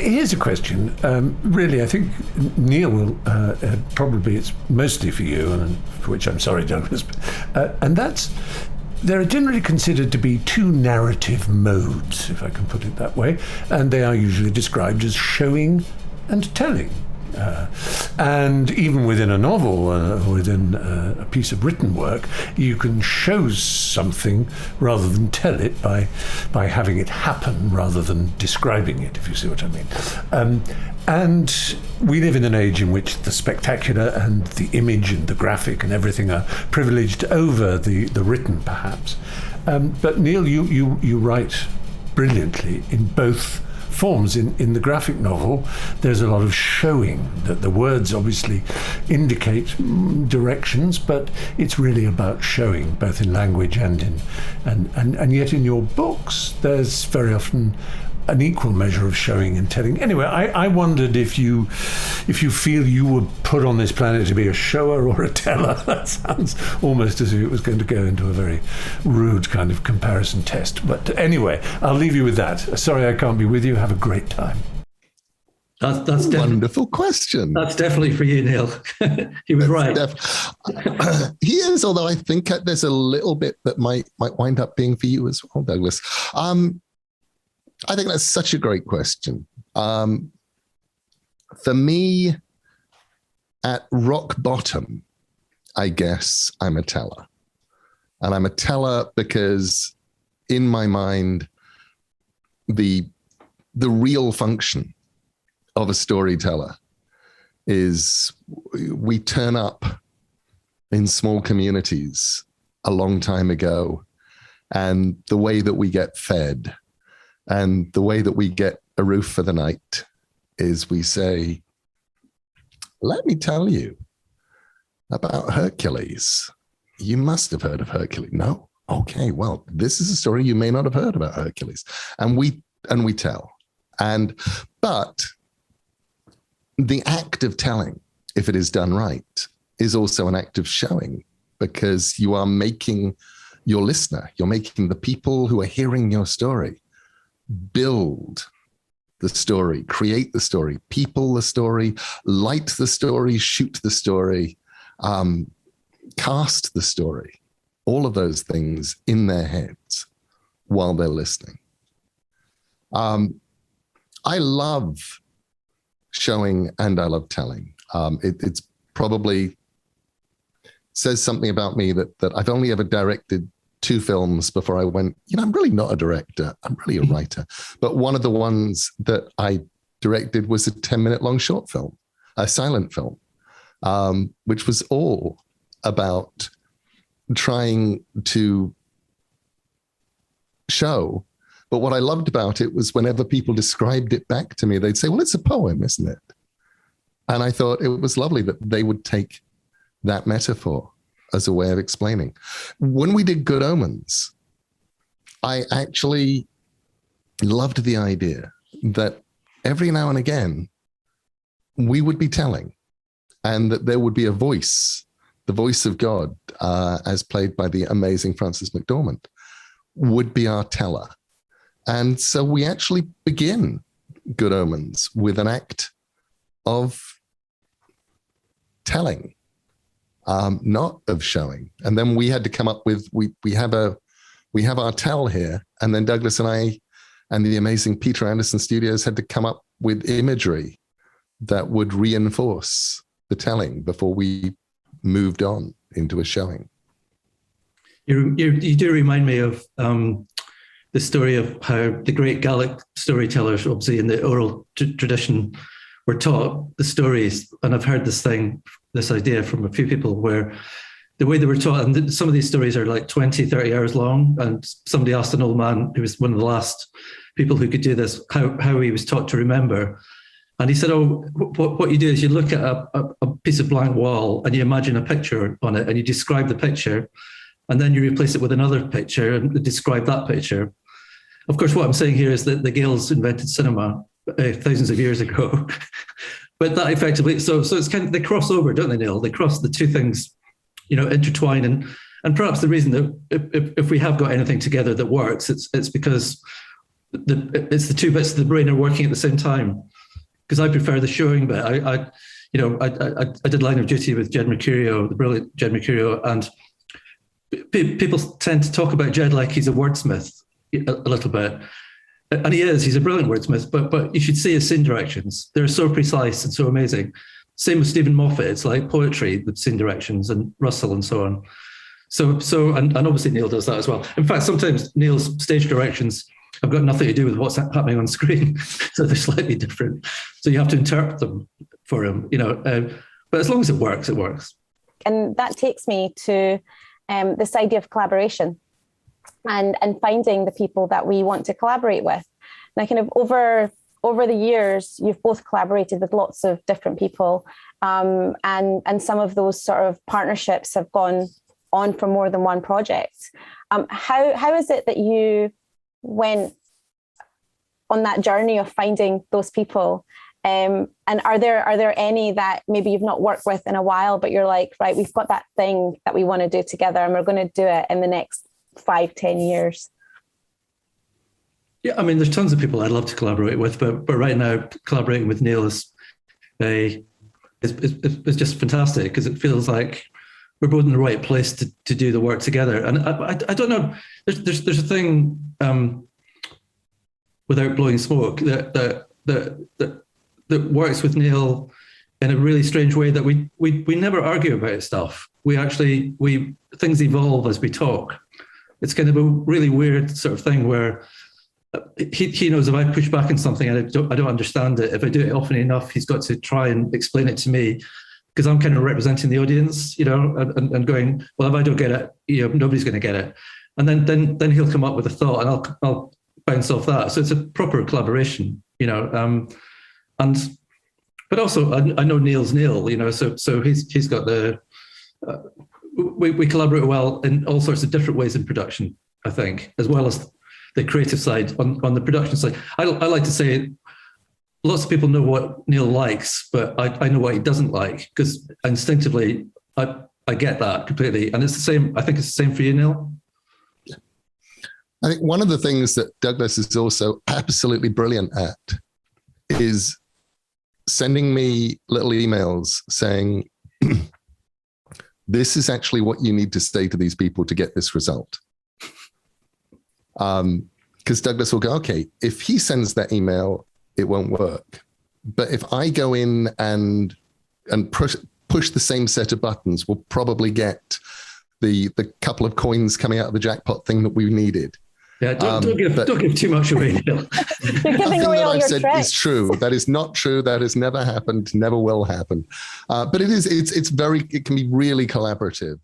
here's a question. Really, I think Neil will probably, it's mostly for you, and for which I'm sorry, Douglas. And that's, there are generally considered to be two narrative modes, if I can put it that way, and they are usually described as showing and telling. And even within a novel, within a piece of written work, you can show something rather than tell it by having it happen rather than describing it, if you see what I mean. And we live in an age in which the spectacular and the image and the graphic and everything are privileged over the written, perhaps. But Neil, you write brilliantly in both forms. In the graphic novel, there's a lot of showing, that the words obviously indicate directions, but it's really about showing, both in language and yet in your books there's very often an equal measure of showing and telling. Anyway, I wondered if you feel you were put on this planet to be a shower or a teller. That sounds almost as if it was going to go into a very rude kind of comparison test. But anyway, I'll leave you with that. Sorry I can't be with you. Have a great time. That's a wonderful question. That's definitely for you, Neil. He was right. He is, although I think there's a little bit that might wind up being for you as well, Douglas. I think that's such a great question. For me, at rock bottom, I guess I'm a teller. And I'm a teller because in my mind, the real function of a storyteller is we turn up in small communities a long time ago, and the way that we get fed and the way that we get a roof for the night is we say, let me tell you about Hercules. You must have heard of Hercules. No? Okay, well, this is a story you may not have heard about Hercules. And we tell. But the act of telling, if it is done right, is also an act of showing, because you are making your listener, you're making the people who are hearing your story build the story, create the story, people the story, light the story, shoot the story, cast the story, all of those things in their heads while they're listening. I love showing and I love telling. It's probably says something about me that I've only ever directed 2 films before I went, I'm really not a director. I'm really a writer. But one of the ones that I directed was a 10-minute long short film, a silent film, which was all about trying to show. But what I loved about it was whenever people described it back to me, they'd say, well, it's a poem, isn't it? And I thought it was lovely that they would take that metaphor as a way of explaining. When we did Good Omens, I actually loved the idea that every now and again, we would be telling, and that there would be a voice, the voice of God, as played by the amazing Frances McDormand, would be our teller. And so we actually begin Good Omens with an act of telling, not of showing. And then we had to come up with, we have our tell here, and then Douglas and I and the amazing Peter Anderson Studios had to come up with imagery that would reinforce the telling before we moved on into a showing. You do remind me of the story of how the great Gaelic storytellers, obviously in the oral tradition, were taught the stories. And I've heard this idea from a few people where the way they were taught, and some of these stories are like 20, 30 hours long. And somebody asked an old man, who was one of the last people who could do this, how he was taught to remember. And he said, what you do is you look at a piece of blank wall and you imagine a picture on it and you describe the picture, and then you replace it with another picture and describe that picture. Of course, what I'm saying here is that the Gaels invented cinema thousands of years ago. But that effectively, so it's kind of, they cross over, don't they, Neil? They cross the two things, intertwine. And perhaps the reason that if we have got anything together that works, it's because it's the two bits of the brain are working at the same time. Because I prefer the showing bit. I did Line of Duty with Jed Mercurio, the brilliant Jed Mercurio, and people tend to talk about Jed like he's a wordsmith a little bit. And he is, he's a brilliant wordsmith, but you should see his scene directions. They're so precise and so amazing. Same with Stephen Moffat, it's like poetry, the scene directions, and Russell and so on. And obviously Neil does that as well. In fact, sometimes Neil's stage directions have got nothing to do with what's happening on screen. So they're slightly different. So you have to interpret them for him, but as long as it works, it works. And that takes me to this idea of collaboration and finding the people that we want to collaborate with. Now, kind of over the years, you've both collaborated with lots of different people, and some of those sort of partnerships have gone on for more than one project. How is it that you went on that journey of finding those people? And are there any that maybe you've not worked with in a while, but you're like, right, we've got that thing that we want to do together and we're going to do it in the next 5-10 years? Yeah, I mean, there's tons of people I'd love to collaborate with, but right now collaborating with Neil is just fantastic because it feels like we're both in the right place to do the work together. And I don't know, there's a thing without blowing smoke that works with Neil in a really strange way that we never argue about stuff. Things evolve as we talk. It's kind of a really weird sort of thing where he knows if I push back on something and I don't understand it, if I do it often enough, he's got to try and explain it to me because I'm kind of representing the audience, and going, well, if I don't get it, nobody's going to get it. And then he'll come up with a thought and I'll bounce off that. So it's a proper collaboration, but also I know Neil's Neil, so he's got we collaborate well in all sorts of different ways in production, I think, as well as the creative side. On the production side, I like to say lots of people know what Neil likes, but I know what he doesn't like because instinctively I get that completely. And it's the same. I think it's the same for you, Neil. I think one of the things that Douglas is also absolutely brilliant at is sending me little emails saying, this is actually what you need to say to these people to get this result. Because Douglas will go, okay, if he sends that email, it won't work. But if I go in and push the same set of buttons, we'll probably get the couple of coins coming out of the jackpot thing that we needed. Yeah, don't give too much away, Neil. You're giving away all your tricks. Is true. That is not true. That has never happened. Never will happen. But it can be really collaborative.